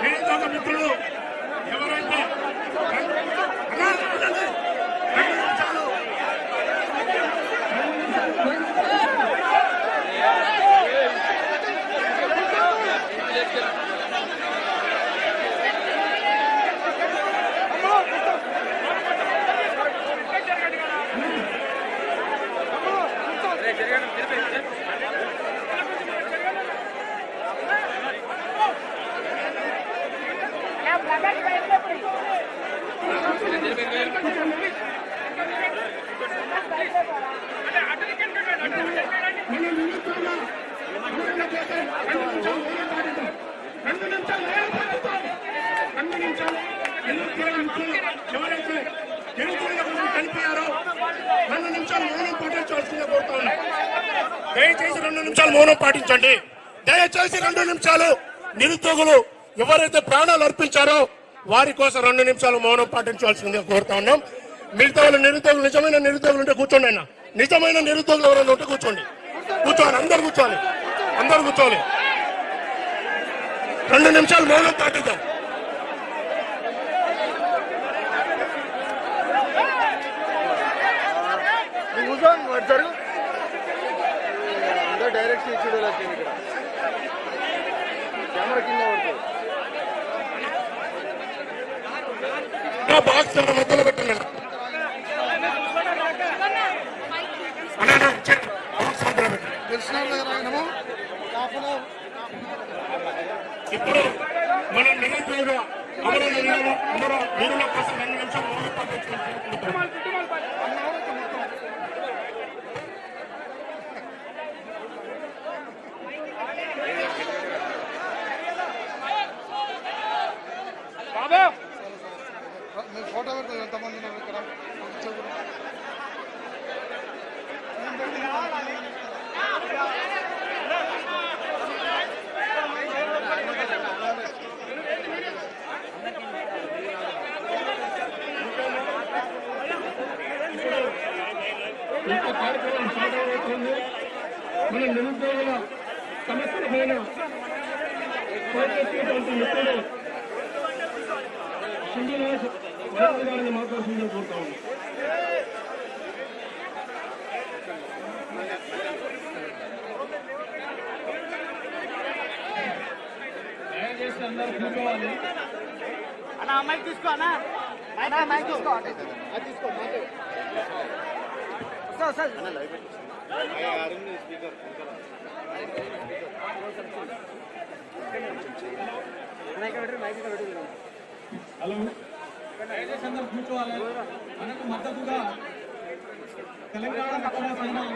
నిరుద్యోగ మిత్రులు ఎవరైతే ఎవరైతే చనిపోయారో 2 నిమిషాలు మౌనం పాటించాల్సిందే కోరుతా ఉన్నా. దయచేసి 2 నిమిషాలు మౌనం పాటించండి. దయచేసి 2 నిమిషాలు నిరుద్యోగులు ఎవరైతే ప్రాణాలు అర్పించారో వారి కోసం 2 నిమిషాలు మౌనం పాటించాల్సిందే కోరుతా ఉన్నాం. మిగతా వాళ్ళ నిరుద్యోగులు నిజమైన నిరుద్యోగులు ఉంటే కూర్చోండి. అయినా నిజమైన నిరుద్యోగులు ఎవరైనా ఉంటే కూర్చోండి. అందరు కూర్చోవాలి. 2 నిమిషాలు మౌనం పాటిద్దాం. డైరెక్ట్ కెమెరా కింద బాక్స్ మొదలు పెట్టండి. ఇప్పుడు మనం నిరుద్యోగ అమర వీరుల కోసం 2 నిమిషాలు మౌనం పాటించుకుంటున్నాం. మేము ఫోటో పెడతాం. ఎంతమంది ఉన్నారు ఇక్కడ? ఇంత కార్యక్రమం సాగవుతుంది. మన నిరుద్యోగుల సమస్యల పైన పోరాడుతున్నటువంటి మిత్రులు శ్రీనివాస్ గారిని మాట్లాడుతుందని కోరుతా ఉన్నాం. దయచేసి అందరూ కూర్చోవాలి. అన్నా మైక్ తీసుకో. అన్నా మైక్ తీసుకో. తీసుకో హలో, దయచేసి అందరూ కూర్చోవాలి. మనకు మద్దతుగా తెలంగాణ రక్షణ సంఘం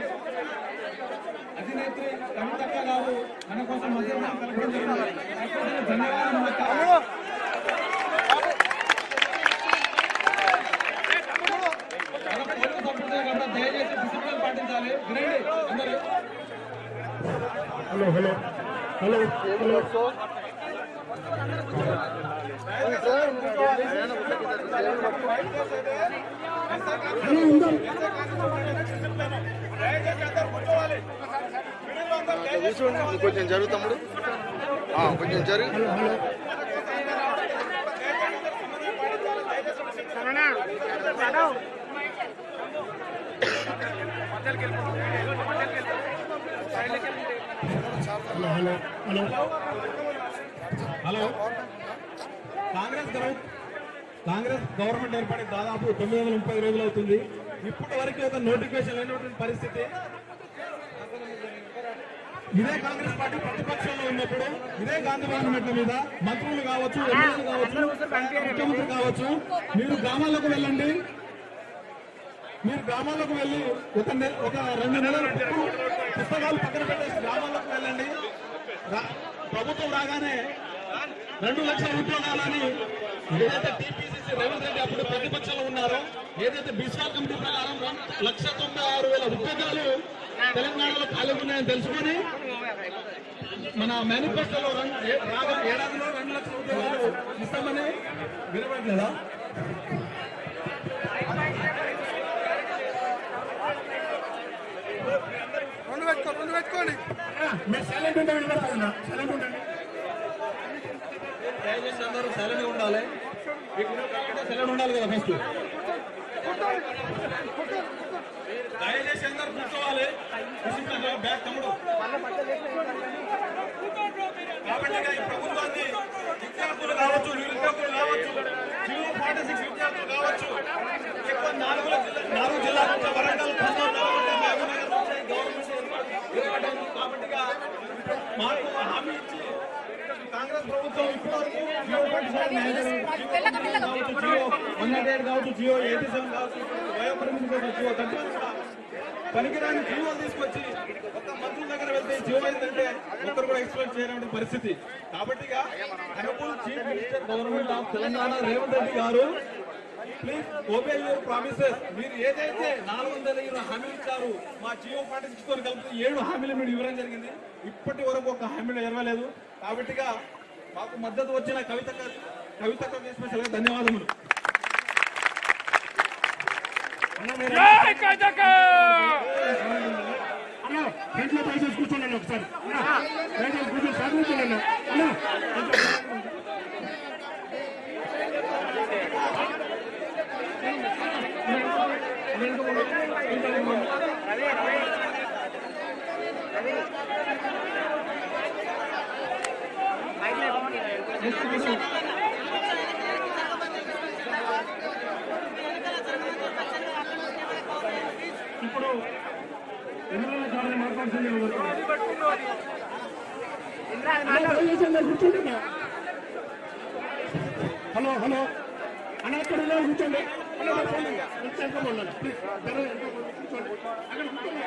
అధినేత్రి కవితక్క గారు మన కోసం మద్దతు కలపడం జరిగింది. ధన్యవాదాలు. దయచేసి డిసిప్లిన్ పాటించాలి. వినండి అందరూ. హలో హలో హలో హలో కొంచెం జరుగు తమ్ముడు, కొంచెం జరుగు. హలో, కాంగ్రెస్ గవర్నమెంట్ ఏర్పడి దాదాపు 930 రోజులు అవుతుంది. ఇప్పటి వరకు ఒక నోటిఫికేషన్ లేనటువంటి పరిస్థితి. ఇదే కాంగ్రెస్ పార్టీ ప్రతిపక్షంలో ఉన్నప్పుడు ఇదే గాంధీ గవర్నమెంట్ల మీద మంత్రులు కావచ్చు, ఎమ్మెల్యేలు కావచ్చు, ముఖ్యమంత్రి కావచ్చు, మీరు గ్రామాలకు వెళ్ళండి. మీరు గ్రామాలకు వెళ్ళి ఒక 2 నెలల పుస్తకాలు పక్కన పెట్టేసి గ్రామాలకు వెళ్ళండి. ప్రభుత్వం రాగానే 2 లక్షల ఉద్యోగాలని ఏదైతే టీపీసీసీ రేవంత్ రెడ్డి అప్పుడు ప్రతిపక్షంలో ఉన్నారో, ఏదైతే బిస్వాల్ కమిటీ ప్రకారం 1,96,000 ఉద్యోగాలు తెలంగాణలో ఖాళీ ఉన్నాయని తెలుసుకొని మన మేనిఫెస్టోలో ఏడాదిలో 2 లక్షల ఉద్యోగాలు ఇస్తామని వినపడలేదా? రెండు పెట్టుకోండి. మీరు సైలెంట్ ఉంటే వినపడతాను. సైలెంట్ ఉండండి. దయచేసి అందరూ సైలెంట్ ఉండాలి. సైలెంట్ ఉండాలి కదా ఫస్ట్. దయచేసి అందరూ కూర్చోవాలి. బ్యాగ్ తమ్ముడు. కాబట్టి ఈ ప్రభుత్వాన్ని విద్యార్థులు కావచ్చు, నిరుద్యోగులు కావచ్చు, జియో 46 విద్యార్థులు కావచ్చు, ఎక్కువ 4 జిల్లాల నుంచి వరంగల్, ఖమ్మం, నల్గొండ, మహబూబ్నగర్ నుంచి గవర్నమెంట్ కాబట్టి మాకు హామీ ఇచ్చి కాంగ్రెస్ ప్రభుత్వం ఇప్పటివరకు జియో 47 కావచ్చు, జియో 108 కావచ్చు, జియో 87 కావచ్చు, వయోపరిమితి కోసం జియో 31 కూడా పనికిరాని జీవోలు తీసుకొచ్చి ఒక మంత్రుల దగ్గర వెళ్తే జీవో ఏంటంటే ఒక్కరు కూడా ఎక్స్ప్లెయిన్ చేయలేని పరిస్థితి. కాబట్టి chief minister government of Telangana Revanth Reddy గారు, ప్లీజ్ ఓబే యువర్ ప్రామిసెస్. మీరు ఏదైతే 420 హామీలు ఇచ్చారు, మా జియో 46 తో కలిపి 7 హామీలు మీరు ఇవ్వడం జరిగింది. ఇప్పటి వరకు ఒక హామీలు నెరవేరలేదు. కాబట్టి మాకు మద్దతు వచ్చిన కవితకు స్పెషల్గా ధన్యవాదములు. అన్నా ఫ్రంట్లో దయచేసి కూర్చోండి ఒకసారి. దయచేసి కూర్చొని చదువుతున్నాను అన్నా. ఇప్పుడు ఎమ్మెల్యే గారిని మాట్లాడుతుంది. కూర్చోండి. హలో హలో అన్న అక్కడ కూర్చోండి. ప్లీజ్ కూర్చోండి. అక్కడ కూర్చోండి.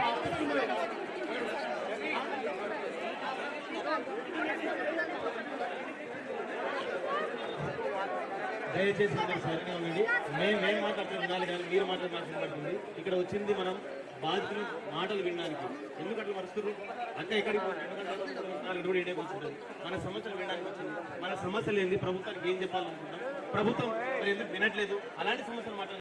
దయచేసి అందరూ సరిగ్గా ఉండండి. మేము మాట్లాడుతున్న వినాలి కానీ మీరు మాట్లాడుతుంది. ఇక్కడ వచ్చింది మనం బాధితులు మాటలు వినడానికి. ఎందుకంటే మరుస్తున్నారు అంటే ఎక్కడికి 2 కూడా ఇండియాకి వచ్చింది. మన సమస్యలు వినడానికి వచ్చింది. మన సమస్యలు ఏంది, ప్రభుత్వానికి ఏం చెప్పాలనుకుంటున్నాం, ప్రభుత్వం మరి ఎందుకు వినట్లేదు, అలాంటి సమస్యలు మాట్లాడాలి.